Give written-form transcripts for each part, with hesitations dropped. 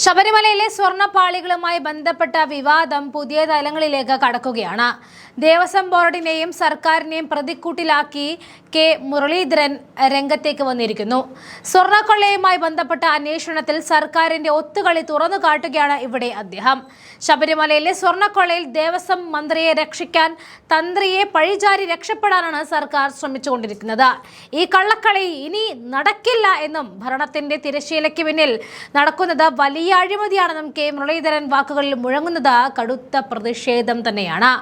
ശബരിമലയിലെ സ്വർണ്ണപ്പാളികളുമായി ബന്ധപ്പെട്ട വിവാദം പുതിയ തലങ്ങളിലേക്ക് കടക്കുകയാണ്. ദേവസ്വം ബോർഡിനെയും സർക്കാരിനെയും പ്രതിക്കൂട്ടിലാക്കി കെ മുരളീധരൻ രംഗത്തേക്ക് വന്നിരിക്കുന്നു. സ്വർണ്ണക്കൊള്ളയുമായി ബന്ധപ്പെട്ട അന്വേഷണത്തിൽ സർക്കാരിന്റെ ഒത്തുകളി തുറന്നു കാട്ടുകയാണ് ഇവിടെ അദ്ദേഹം. ശബരിമലയിലെ സ്വർണ്ണക്കൊള്ളയിൽ ദേവസ്വം മന്ത്രിയെ രക്ഷിക്കാൻ തന്ത്രിയെ പഴിചാരി രക്ഷപ്പെടാനാണ് സർക്കാർ ശ്രമിച്ചുകൊണ്ടിരിക്കുന്നത്. ഈ കള്ളക്കളി ഇനി നടക്കില്ല എന്നും ഭരണത്തിന്റെ തിരശ്ശീലയ്ക്ക് പിന്നിൽ നടക്കുന്നത് വലിയ അഴിമതിയാണെന്നും കെ മുരളീധരൻ വാക്കുകളിൽ മുഴങ്ങുന്നത് കടുത്ത പ്രതിഷേധം തന്നെയാണ്.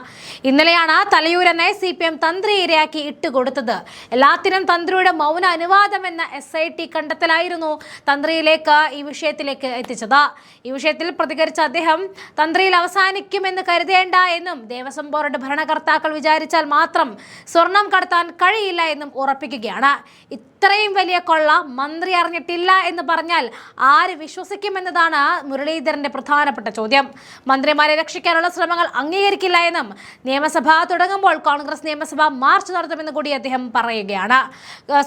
ഇന്നലെയാണ് തലയൂരനെ CPM തന്ത്രി ഇരയാക്കി ഇട്ടുകൊടുത്തത്. എല്ലാത്തിനും തന്ത്രിയുടെ മൗന അനുവാദം എന്ന SIT കണ്ടെത്തലായിരുന്നു തന്ത്രിയിലേക്ക് ഈ വിഷയത്തിലേക്ക് എത്തിച്ചത്. ഈ വിഷയത്തിൽ പ്രതികരിച്ച അദ്ദേഹം തന്ത്രിയിൽ അവസാനിക്കുമെന്ന് കരുതേണ്ട എന്നും ദേവസ്വം ബോർഡ് ഭരണകർത്താക്കൾ വിചാരിച്ചാൽ മാത്രം സ്വർണം കടത്താൻ കഴിയില്ല എന്നും ഉറപ്പിക്കുകയാണ്. ഇത്രയും വലിയ കൊള്ള മന്ത്രി അറിഞ്ഞിട്ടില്ല എന്ന് പറഞ്ഞാൽ ആര് വിശ്വസിക്കുമെന്നതാണ് മുരളീധരന്റെ പ്രധാനപ്പെട്ട ചോദ്യം. മന്ത്രിമാരെ രക്ഷിക്കാനുള്ള ശ്രമങ്ങൾ അംഗീകരിക്കില്ല എന്നും നിയമസഭ തുടങ്ങുമ്പോൾ കോൺഗ്രസ് നിയമസഭ മാർച്ച് നടത്തുമെന്ന് കൂടി അദ്ദേഹം പറയുകയാണ്.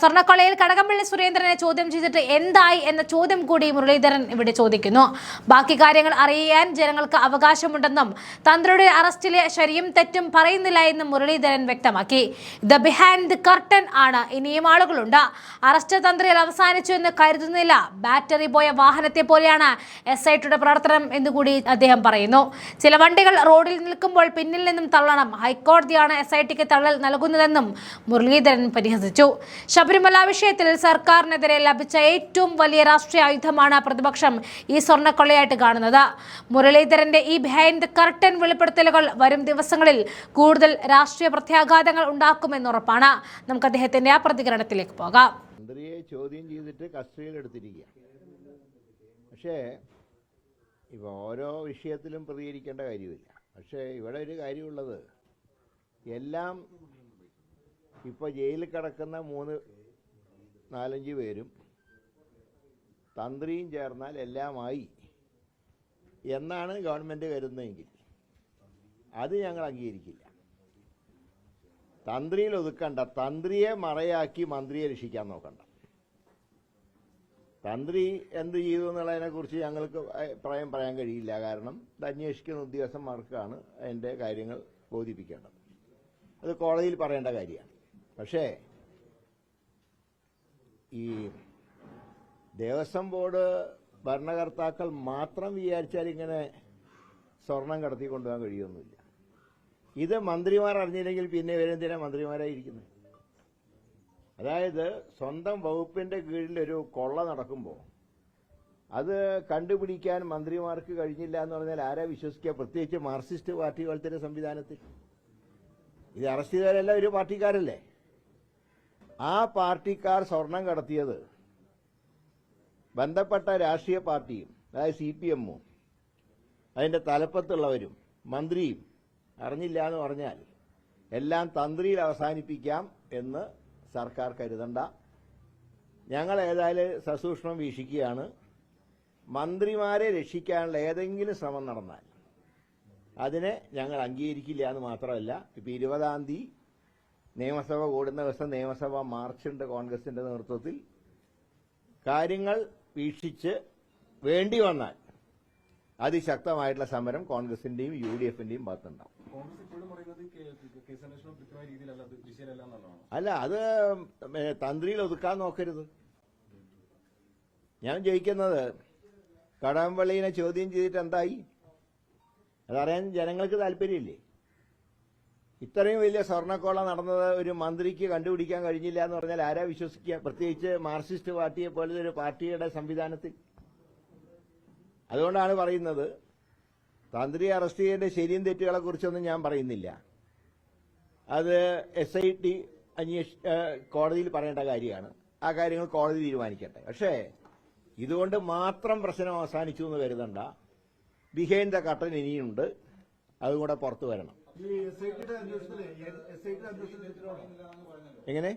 സ്വർണ്ണക്കൊള്ളയിൽ കടകംപള്ളി സുരേന്ദ്രനെ ചോദ്യം ചെയ്തിട്ട് എന്തായി എന്ന ചോദ്യം കൂടി മുരളീധരൻ ഇവിടെ ചോദിക്കുന്നു. ബാക്കി കാര്യങ്ങൾ അറിയാൻ ജനങ്ങൾക്ക് അവകാശമുണ്ടെന്നും തന്ത്രിയുടെ അറസ്റ്റിലെ ശരിയും തെറ്റും പറയുന്നില്ല എന്നും മുരളീധരൻ വ്യക്തമാക്കി. ദ ബിഹൈൻഡ് ദി കർട്ടൻ ആണ്, ഇനിയും ആളുകളുണ്ട്. അറസ്റ്റ് തന്ത്രിയിൽ അവസാനിച്ചു എന്ന് കരുതുന്നില്ല. ബാറ്ററി പോയ വാഹനത്തെ പോലെയാണ് SITയുടെ പ്രവർത്തനം എന്നുകൂടി അദ്ദേഹം പറയുന്നു. ചില വണ്ടികൾ റോഡിൽ നിൽക്കുമ്പോൾ പിന്നിൽ നിന്നും തള്ളണം. ഹൈക്കോടതിയാണ് SITക്ക് തള്ളൽ നൽകുന്നതെന്നും മുരളീധരൻ പരിഹസിച്ചു. ശബരിമല വിഷയത്തിൽ സർക്കാരിനെതിരെ ലഭിച്ച ഏറ്റവും വലിയ രാഷ്ട്രീയ ആയുധമാണ് പ്രതിപക്ഷം ഈ സ്വർണ്ണക്കൊള്ളയായിട്ട് കാണുന്നത്. മുരളീധരന്റെ ഈ ബിഹൈൻഡ് ദി കർട്ടൻ വെളിപ്പെടുത്തലുകൾ വരും ദിവസങ്ങളിൽ കൂടുതൽ രാഷ്ട്രീയ പ്രത്യാഘാതങ്ങൾ ഉണ്ടാക്കുമെന്നുറപ്പാണ്. നമുക്ക് അദ്ദേഹത്തിന്റെ ആ പ്രതികരണത്തിലേക്ക് പോകാം. മന്ത്രിയെ ചോദ്യം ചെയ്തിട്ട് കസ്റ്റഡിയിലെടുത്തിരിക്കുക. പക്ഷേ ഇപ്പോൾ ഓരോ വിഷയത്തിലും പ്രതികരിക്കേണ്ട കാര്യമില്ല. പക്ഷേ ഇവിടെ ഒരു കാര്യമുള്ളത്, എല്ലാം ഇപ്പോൾ ജയിലിൽ കിടക്കുന്ന 3-4-5 പേരും തന്ത്രിയും ചേർന്നാൽ എല്ലാമായി എന്നാണ് ഗവൺമെൻറ് കരുതുന്നതെങ്കിൽ അത് ഞങ്ങൾ അംഗീകരിക്കില്ല. തന്ത്രിയിൽ ഒതുക്കണ്ട, തന്ത്രിയെ മറയാക്കി മന്ത്രിയെ രക്ഷിക്കാൻ നോക്കണ്ട. തന്ത്രി എന്ത് ചെയ്തു എന്നുള്ളതിനെക്കുറിച്ച് ഞങ്ങൾക്ക് അഭിപ്രായം പറയാൻ കഴിയില്ല. കാരണം ഇത് അന്വേഷിക്കുന്ന ഉദ്യോഗസ്ഥന്മാർക്കാണ് അതിൻ്റെ കാര്യങ്ങൾ ബോധിപ്പിക്കേണ്ടത്. അത് കോടതിയിൽ പറയേണ്ട കാര്യമാണ്. പക്ഷേ ഈ ദേവസ്വം ബോർഡ് ഭരണകർത്താക്കൾ മാത്രം വിചാരിച്ചാൽ ഇങ്ങനെ സ്വർണം കടത്തി കൊണ്ടുപോകാൻ കഴിയുമൊന്നുമില്ല. ഇത് മന്ത്രിമാർ അറിഞ്ഞില്ലെങ്കിൽ പിന്നെ ഇവരെന്തിനാ മന്ത്രിമാരായിരിക്കുന്നത്? അതായത് സ്വന്തം വകുപ്പിന്റെ കീഴിൽ ഒരു കൊള്ള നടക്കുമ്പോൾ അത് കണ്ടുപിടിക്കാൻ മന്ത്രിമാർക്ക് കഴിഞ്ഞില്ല എന്ന് പറഞ്ഞാൽ ആരാ വിശ്വസിക്കുക? പ്രത്യേകിച്ച് മാർക്സിസ്റ്റ് പാർട്ടി പോലത്തെ സംവിധാനത്തിൽ. ഇത് അറസ്റ്റ് ചെയ്തവരെല്ലാം ഒരു പാർട്ടിക്കാരല്ലേ? ആ പാർട്ടിക്കാർ സ്വർണം കടത്തിയത് ബന്ധപ്പെട്ട രാഷ്ട്രീയ പാർട്ടിയും, അതായത് CPM-ഉം അതിന്റെ തലപ്പത്തുള്ളവരും മന്ത്രിയും അറിഞ്ഞില്ല എന്ന് പറഞ്ഞാൽ എല്ലാം തന്ത്രിയിൽ അവസാനിപ്പിക്കാം എന്ന് സർക്കാർ കരുതണ്ട. ഞങ്ങൾ ഏതായാലും സസൂക്ഷ്മം വീക്ഷിക്കുകയാണ്. മന്ത്രിമാരെ രക്ഷിക്കാനുള്ള ഏതെങ്കിലും ശ്രമം നടന്നാൽ അതിനെ ഞങ്ങൾ അംഗീകരിക്കില്ല എന്ന് മാത്രമല്ല, ഇപ്പം 20-ാം തീയതി നിയമസഭ കൂടുന്ന ദിവസം നിയമസഭ മാർച്ചുണ്ട് കോൺഗ്രസിന്റെ നേതൃത്വത്തിൽ. കാര്യങ്ങൾ വീക്ഷിച്ച് വേണ്ടി വന്നാൽ അതിശക്തമായിട്ടുള്ള സമരം കോൺഗ്രസിന്റെയും UDF-ന്റെയും ഭാഗത്തുണ്ടാവും. അല്ല, അത് തന്ത്രിയിൽ ഒതുക്കാൻ നോക്കരുത്. ഞാൻ ചോദിക്കുന്നത്, കടകംപള്ളിനെ ചോദ്യം ചെയ്തിട്ട് എന്തായി? അതറിയാൻ ജനങ്ങൾക്ക് താല്പര്യമില്ലേ? ഇത്രയും വലിയ സ്വർണ്ണക്കൊള്ള നടന്നത് ഒരു മന്ത്രിക്ക് കണ്ടുപിടിക്കാൻ കഴിഞ്ഞില്ല എന്ന് പറഞ്ഞാൽ ആരാ വിശ്വസിക്കുക? പ്രത്യേകിച്ച് മാർക്സിസ്റ്റ് പാർട്ടിയെ പോലത്തെ ഒരു പാർട്ടിയുടെ സംവിധാനത്തിൽ. അതുകൊണ്ടാണ് പറയുന്നത്, തന്ത്രി അറസ്റ്റ് ചെയ്യേണ്ട ശരിയും തെറ്റുകളെ കുറിച്ചൊന്നും ഞാൻ പറയുന്നില്ല. അത് SIT കോടതിയിൽ പറയേണ്ട കാര്യമാണ്. ആ കാര്യങ്ങൾ കോടതി തീരുമാനിക്കട്ടെ. പക്ഷേ ഇതുകൊണ്ട് മാത്രം പ്രശ്നം അവസാനിച്ചു എന്ന് കരുതണ്ട. ബിഹൈൻഡ് ദ കർട്ടൻ ഇനിയുണ്ട്, അതും കൂടെ പുറത്തു വരണം. എങ്ങനെ?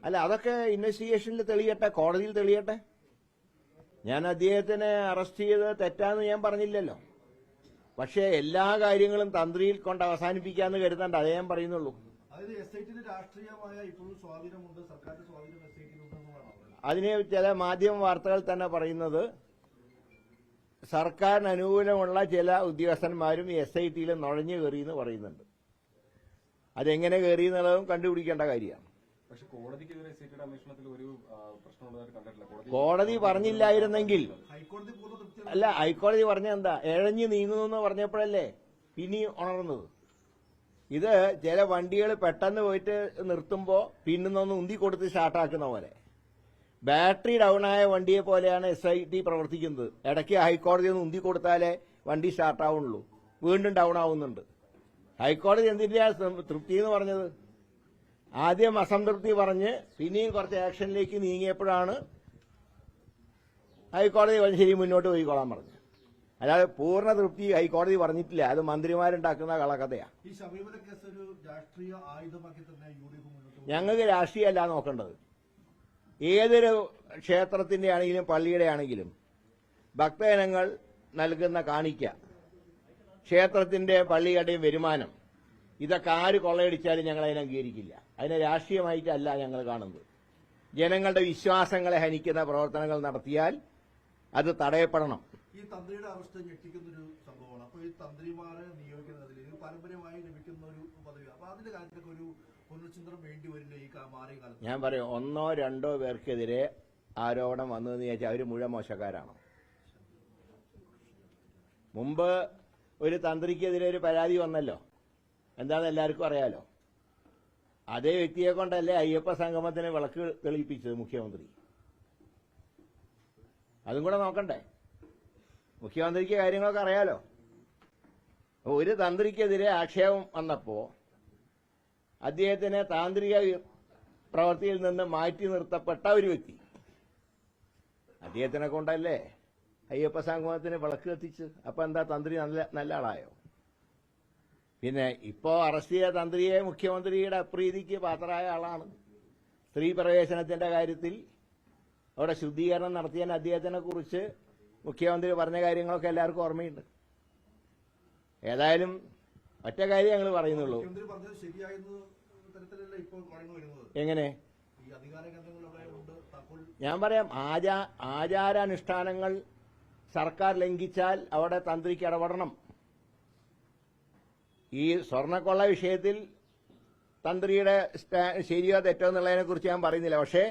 അല്ല, അതൊക്കെ ഇൻവെസ്റ്റിഗേഷനിൽ തെളിയട്ടെ, കോടതിയിൽ തെളിയട്ടെ. ഞാൻ അദ്ദേഹത്തിനെ അറസ്റ്റ് ചെയ്ത് തെറ്റാന്ന് ഞാൻ പറഞ്ഞില്ലല്ലോ. പക്ഷേ എല്ലാ കാര്യങ്ങളും തന്ത്രിയിൽ കൊണ്ട് അവസാനിപ്പിക്കാന്ന് കരുതണ്ട, അതേ ഞാൻ പറയുന്നുള്ളൂ. അതായത് SITന് രാഷ്ട്രീയമായ ഇപ്പോഴും സ്വാധീനമുണ്ട്, സർക്കാരിന്റെ സ്വാധീനം SIT അതിനെ ചില മാധ്യമ വാർത്തകൾ തന്നെ പറയുന്നത് സർക്കാരിന് അനുകൂലമുള്ള ചില ഉദ്യോഗസ്ഥന്മാരും SIT-യിൽ നുഴഞ്ഞു കയറിയെന്ന് പറയുന്നുണ്ട്. അതെങ്ങനെ കയറി എന്നുള്ളതും കണ്ടുപിടിക്കേണ്ട കാര്യമാണ്. പക്ഷേ കോടതിക്കെതിരെ SIT-യുടെ അന്വേഷണത്തിൽ ഒരു പ്രശ്നമുള്ളതായിട്ട് കണ്ടിട്ടില്ല. കോടതി പറഞ്ഞില്ലായിരുന്നെങ്കിൽ അല്ല, ഹൈക്കോടതി പറഞ്ഞെന്താ, ഇഴഞ്ഞു നീങ്ങുന്നു എന്ന് പറഞ്ഞപ്പോഴല്ലേ പിന്നെയും ഉണർന്നത്. ഇത് ചില വണ്ടികൾ പെട്ടെന്ന് പോയിട്ട് നിർത്തുമ്പോൾ പിന്നൊന്ന് ഉന്തി കൊടുത്ത് സ്റ്റാർട്ടാക്കുന്ന പോലെ ബാറ്ററി ഡൗണായ വണ്ടിയെ പോലെയാണ് SIT പ്രവർത്തിക്കുന്നത്. ഇടയ്ക്ക് ഹൈക്കോടതി ഒന്ന് ഉന്തി കൊടുത്താലേ വണ്ടി സ്റ്റാർട്ടാവുള്ളൂ, വീണ്ടും ഡൗൺ ആവുന്നുണ്ട്. ഹൈക്കോടതി എന്തിനാ തൃപ്തി എന്ന് പറഞ്ഞത്? ആദ്യം അസംതൃപ്തി പറഞ്ഞ് പിന്നെയും കുറച്ച് ആക്ഷനിലേക്ക് നീങ്ങിയപ്പോഴാണ് ഹൈക്കോടതി ശരി മുന്നോട്ട് പോയിക്കോളാൻ പറഞ്ഞു. അല്ലാതെ പൂർണ്ണ തൃപ്തി ഹൈക്കോടതി പറഞ്ഞിട്ടില്ല. അത് മന്ത്രിമാരുണ്ടാക്കുന്ന കളകഥയാണ്. ഈ ശബരിമല കേസ് ഒരു രാഷ്ട്രീയ ആയുധമാക്കി തന്നെ UDF മുന്നോട്ട് ഞങ്ങൾക്ക് രാഷ്ട്രീയമല്ല നോക്കേണ്ടത്. ഏതൊരു ക്ഷേത്രത്തിന്റെ ആണെങ്കിലും പള്ളിയുടെ ആണെങ്കിലും ഭക്തജനങ്ങൾ നൽകുന്ന കാണിക്ക, ക്ഷേത്രത്തിന്റെ പള്ളിയുടെയും വരുമാനം, ഇതൊക്കെ ആര് കൊള്ളയടിച്ചാലും ഞങ്ങൾ അതിനെ അംഗീകരിക്കില്ല. അതിനെ രാഷ്ട്രീയമായിട്ടല്ല ഞങ്ങൾ കാണുന്നത്. ജനങ്ങളുടെ വിശ്വാസങ്ങളെ ഹനിക്കുന്ന പ്രവർത്തനങ്ങൾ നടത്തിയാൽ അത് തടയപ്പെടണം. ഈ തന്ത്രിയുടെ അറസ്റ്റ് ഞെട്ടിക്കുന്നൊരു സംഭവമാണ്. അപ്പോൾ ഈ തന്ത്രിമാരെ നിയോഗിക്കുന്നതിൽ ഇത് പാരമ്പര്യമായി ലഭിക്കുന്ന ഒരു പദവിയാണ്. അപ്പൊ അതിന്റെ കാര്യത്തിലൊക്കെ ഒരു പുനർചിന്തനം വേണ്ടി വരില്ല ഈ മാറിയ കാലത്ത്? ഞാൻ പറയും, 1-2 പേർക്കെതിരെ ആരോപണം വന്നതെന്ന് ചോദിച്ചാൽ അവർ മുഴുവൻ മോശക്കാരാണ്. മുമ്പ് ഒരു തന്ത്രിക്കെതിരെ ഒരു പരാതി വന്നല്ലോ, എന്താണെന്ന് എല്ലാവർക്കും അറിയാലോ. അതേ വ്യക്തിയെ കൊണ്ടല്ലേ അയ്യപ്പ സംഗമത്തിന് വിളക്ക് തെളിയിപ്പിച്ചത് മുഖ്യമന്ത്രി. അതും കൂടെ നോക്കണ്ടേ? മുഖ്യമന്ത്രിക്ക് കാര്യങ്ങളൊക്കെ അറിയാലോ. ഒരു തന്ത്രിക്കെതിരെ ആക്ഷേപം വന്നപ്പോ അദ്ദേഹത്തിന് താന്ത്രിക പ്രവൃത്തിയിൽ നിന്ന് മാറ്റി നിർത്തപ്പെട്ട ഒരു വ്യക്തി, അദ്ദേഹത്തിനെ കൊണ്ടല്ലേ അയ്യപ്പ സംഗമത്തിന് വിളക്ക് കത്തിച്ച്. അപ്പൊ എന്താ തന്ത്രി നല്ല ആളായോ? പിന്നെ ഇപ്പോ അറസ്റ്റ് ചെയ്ത തന്ത്രിയെ മുഖ്യമന്ത്രിയുടെ അപ്രീതിക്ക് പാത്രമായ ആളാണ്. സ്ത്രീ പ്രവേശനത്തിന്റെ കാര്യത്തിൽ അവിടെ ശുദ്ധീകരണം നടത്തിയതിന് അദ്ദേഹത്തിനെ കുറിച്ച് മുഖ്യമന്ത്രി പറഞ്ഞ കാര്യങ്ങളൊക്കെ എല്ലാവർക്കും ഓർമ്മയുണ്ട്. ഏതായാലും ഒറ്റ കാര്യം ഞങ്ങൾ പറയുന്നുള്ളൂ. മുഖ്യമന്ത്രി പറഞ്ഞത് ശരിയായെന്ന തരത്തിലല്ല ഇപ്പോൾ പറഞ്ഞു വരുന്നത്. എങ്ങനെ? ഈ അധികാര കേന്ദ്രങ്ങൾ അവിടെ ഉണ്ട്. താക്കോൽ ഞാൻ പറയാം, ആചാരാനുഷ്ഠാനങ്ങൾ സർക്കാർ ലംഘിച്ചാൽ അവിടെ തന്ത്രിക്ക് ഇടപെടണം. ഈ സ്വർണ്ണക്കൊള്ള വിഷയത്തിൽ തന്ത്രിയുടെ ശരിയോ തെറ്റോ എന്നുള്ളതിനെ കുറിച്ച് ഞാൻ പറയുന്നില്ല. പക്ഷേ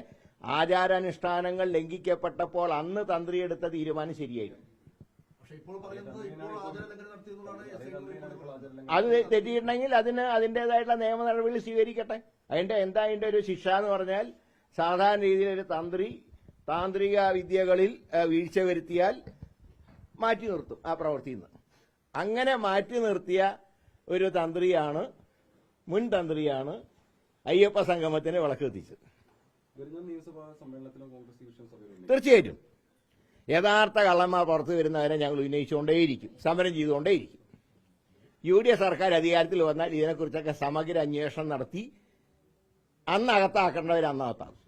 ആചാരാനുഷ്ഠാനങ്ങൾ ലംഘിക്കപ്പെട്ടപ്പോൾ അന്ന് തന്ത്രി എടുത്ത തീരുമാനം ശരിയായിരുന്നു. പക്ഷെ ഇപ്പോൾ പറയുന്നത് ഇപ്പോൾ ആചാര ലംഘനം നടത്തിയെന്നുള്ളതാണ് അത് തെറ്റിയിട്ടുണ്ടെങ്കിൽ അതിന്റേതായിട്ടുള്ള നിയമ നടപടി സ്വീകരിക്കട്ടെ. അതിന്റെ ഒരു ശിക്ഷ എന്ന് പറഞ്ഞാൽ സാധാരണ രീതിയിൽ ഒരു തന്ത്രി താന്ത്രിക വിദ്യകളിൽ വീഴ്ച വരുത്തിയാൽ മാറ്റി നിർത്തും ആ പ്രവൃത്തിയിൽ നിന്ന്. അങ്ങനെ മാറ്റി നിർത്തിയ ഒരു തന്ത്രിയാണ്, മുൻ തന്ത്രിയാണ് അയ്യപ്പ സംഗമത്തിന് വിളക്ക് കത്തിച്ചത്. വരുന്ന നിയമസഭാ സമ്മേളനത്തിലും കോൺഗ്രസ് ഡിവിഷൻ സഭയിലുണ്ട്. തീർച്ചയായിട്ടും യഥാർത്ഥ കള്ളന്മാർ പുറത്തു വരുന്നവരെ ഞങ്ങൾ ഉന്നയിച്ചുകൊണ്ടേയിരിക്കും, സമരം ചെയ്തുകൊണ്ടേയിരിക്കും. UDF സർക്കാർ അധികാരത്തിൽ വന്നാൽ ഇതിനെക്കുറിച്ചൊക്കെ സമഗ്ര അന്വേഷണം നടത്തി അന്നകത്താക്കേണ്ടവർ അന്നകത്താക്കും.